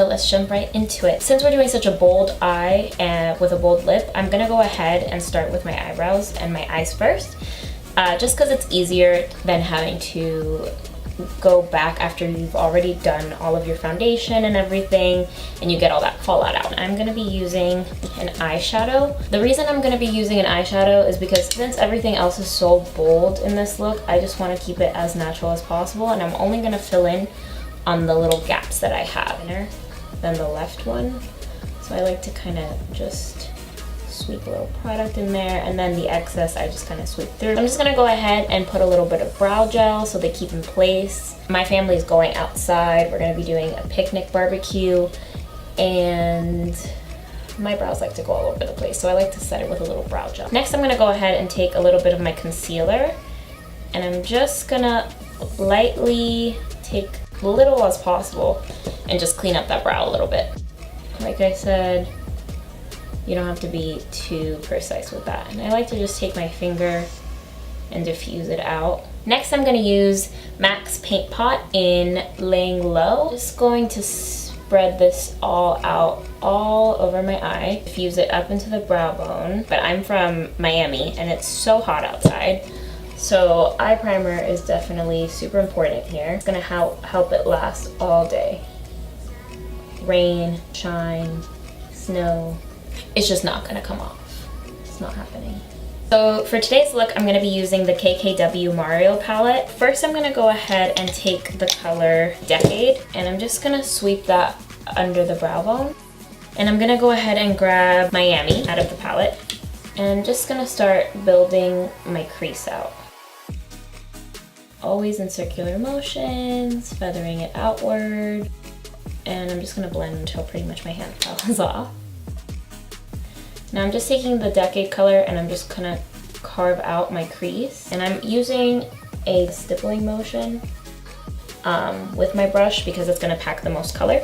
so let's jump right into it. Since we're doing such a bold eye and with a bold lip, I'm gonna go ahead and start with my eyebrows and my eyes first, just because it's easier than having to go back after you've already done all of your foundation and everything and you get all that fallout out. I'm gonna be using an eyeshadow. The reason I'm gonna be using an eyeshadow is because since everything else is so bold in this look, I just want to keep it as natural as possible, and I'm only gonna fill in on the little gaps that I have than the left one. So I like to kind of just sweep a little product in there, and then the excess I just kind of sweep through. I'm just gonna go ahead and put a little bit of brow gel so they keep in place. My family is going outside. We're gonna be doing a picnic barbecue, and my brows like to go all over the place, so I like to set it with a little brow gel. Next, I'm gonna go ahead and take a little bit of my concealer, and I'm just gonna lightly take little as possible and just clean up that brow a little bit. Like I said, you don't have to be too precise with that. And I like to just take my finger and diffuse it out. Next, I'm gonna use MAC's Paint Pot in Laying Low. Just going to spread this all out all over my eye. Diffuse it up into the brow bone. But I'm from Miami and it's so hot outside, so eye primer is definitely super important here. It's gonna help it last all day. Rain, shine, snow, it's just not gonna come off. It's not happening. So for today's look, I'm gonna be using the KKW Mario palette. First, I'm gonna go ahead and take the color Decade, and I'm just gonna sweep that under the brow bone. And I'm gonna go ahead and grab Miami out of the palette, and I'm just gonna start building my crease out. Always in circular motions, feathering it outward. And I'm just gonna blend until pretty much my hand falls off. Now I'm just taking the Decade color and I'm just gonna carve out my crease. And I'm using a stippling motion with my brush because it's gonna pack the most color.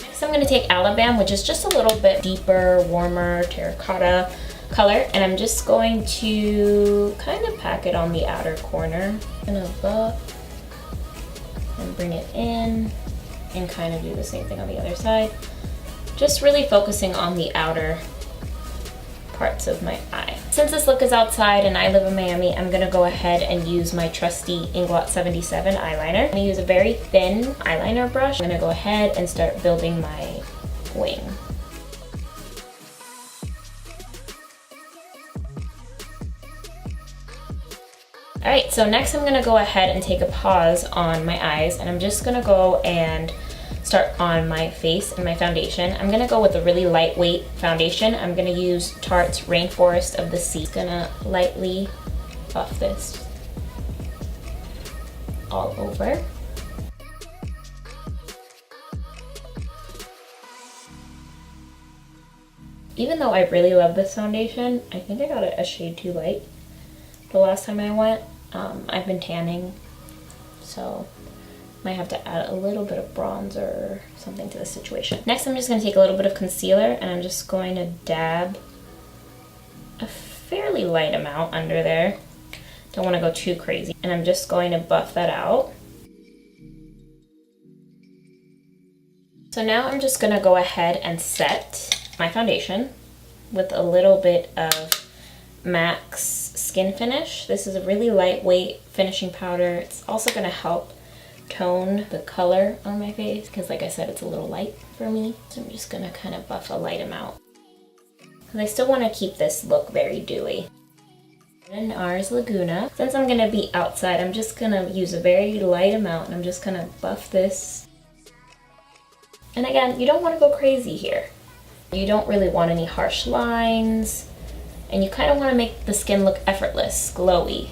Next, I'm gonna take Alabam, which is just a little bit deeper, warmer terracotta color, and I'm just going to kind of pack it on the outer corner. I'm gonna buff and bring it in and kind of do the same thing on the other side. Just really focusing on the outer parts of my eye. Since this look is outside and I live in Miami, I'm gonna go ahead and use my trusty Inglot 77 eyeliner. I'm gonna use a very thin eyeliner brush. I'm gonna go ahead and start building my wing. Alright, so next I'm gonna go ahead and take a pause on my eyes, and I'm just gonna go and start on my face and my foundation. I'm gonna go with a really lightweight foundation. I'm gonna use Tarte's Rainforest of the Sea. I'm gonna lightly buff this all over. Even though I really love this foundation, I think I got it a shade too light the last time I went. I've been tanning, so might have to add a little bit of bronzer or something to the situation. Next, I'm just going to take a little bit of concealer and I'm just going to dab a fairly light amount under there. Don't want to go too crazy. And I'm just going to buff that out. So now I'm just going to go ahead and set my foundation with a little bit of MAC's Skin Finish. This is a really lightweight finishing powder. It's also going to help tone the color on my face because, like I said, it's a little light for me. So I'm just going to kind of buff a light amount because I still want to keep this look very dewy. And ours Laguna. Since I'm going to be outside, I'm just going to use a very light amount and I'm just going to buff this. And again, you don't want to go crazy here. You don't really want any harsh lines. And you kind of want to make the skin look effortless, glowy,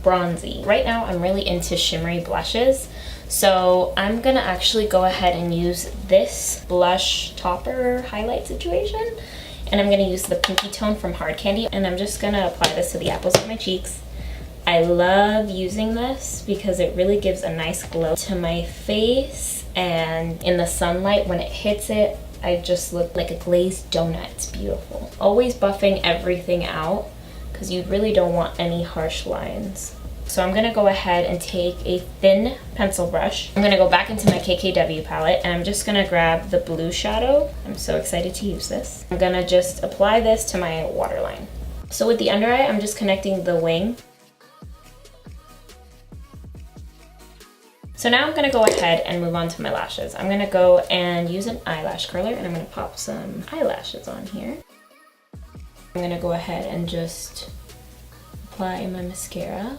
bronzy. Right now I'm really into shimmery blushes, so I'm gonna actually go ahead and use this blush topper highlight situation, and I'm gonna use the pinky tone from Hard Candy, and I'm just gonna apply this to the apples of my cheeks. I love using this because it really gives a nice glow to my face, and in the sunlight when it hits it, I just look like a glazed donut. It's beautiful. Always buffing everything out because you really don't want any harsh lines. So I'm gonna go ahead and take a thin pencil brush. I'm gonna go back into my KKW palette and I'm just gonna grab the blue shadow. I'm so excited to use this. I'm gonna just apply this to my waterline. So with the under eye, I'm just connecting the wing. So now I'm gonna go ahead and move on to my lashes. I'm gonna go and use an eyelash curler and I'm gonna pop some eyelashes on here. I'm gonna go ahead and just apply my mascara,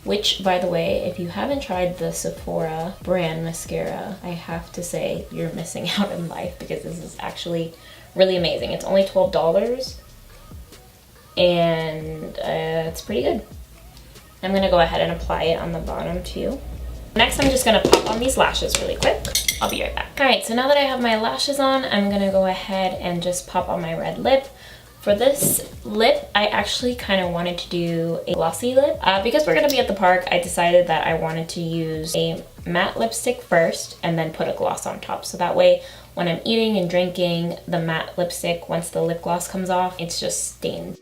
which, by the way, if you haven't tried the Sephora brand mascara, I have to say you're missing out in life because this is actually really amazing. It's only $12 and it's pretty good. I'm gonna go ahead and apply it on the bottom too. Next, I'm just gonna pop on these lashes really quick. I'll be right back. All right, so now that I have my lashes on, I'm gonna go ahead and just pop on my red lip. For this lip, I actually kind of wanted to do a glossy lip. Because we're gonna be at the park, I decided that I wanted to use a matte lipstick first and then put a gloss on top. So that way, when I'm eating and drinking the matte lipstick, once the lip gloss comes off, it's just stained.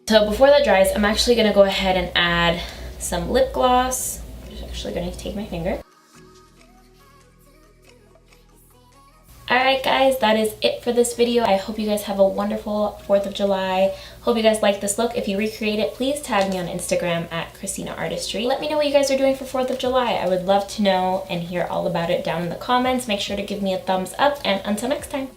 So before that dries, I'm actually gonna go ahead and add some lip gloss. I'm just actually gonna take my finger. Alright guys, that is it for this video. I hope you guys have a wonderful 4th of July. Hope you guys like this look. If you recreate it, please tag me on Instagram at Christina Artistry. Let me know what you guys are doing for 4th of July. I would love to know and hear all about it down in the comments. Make sure to give me a thumbs up, and until next time.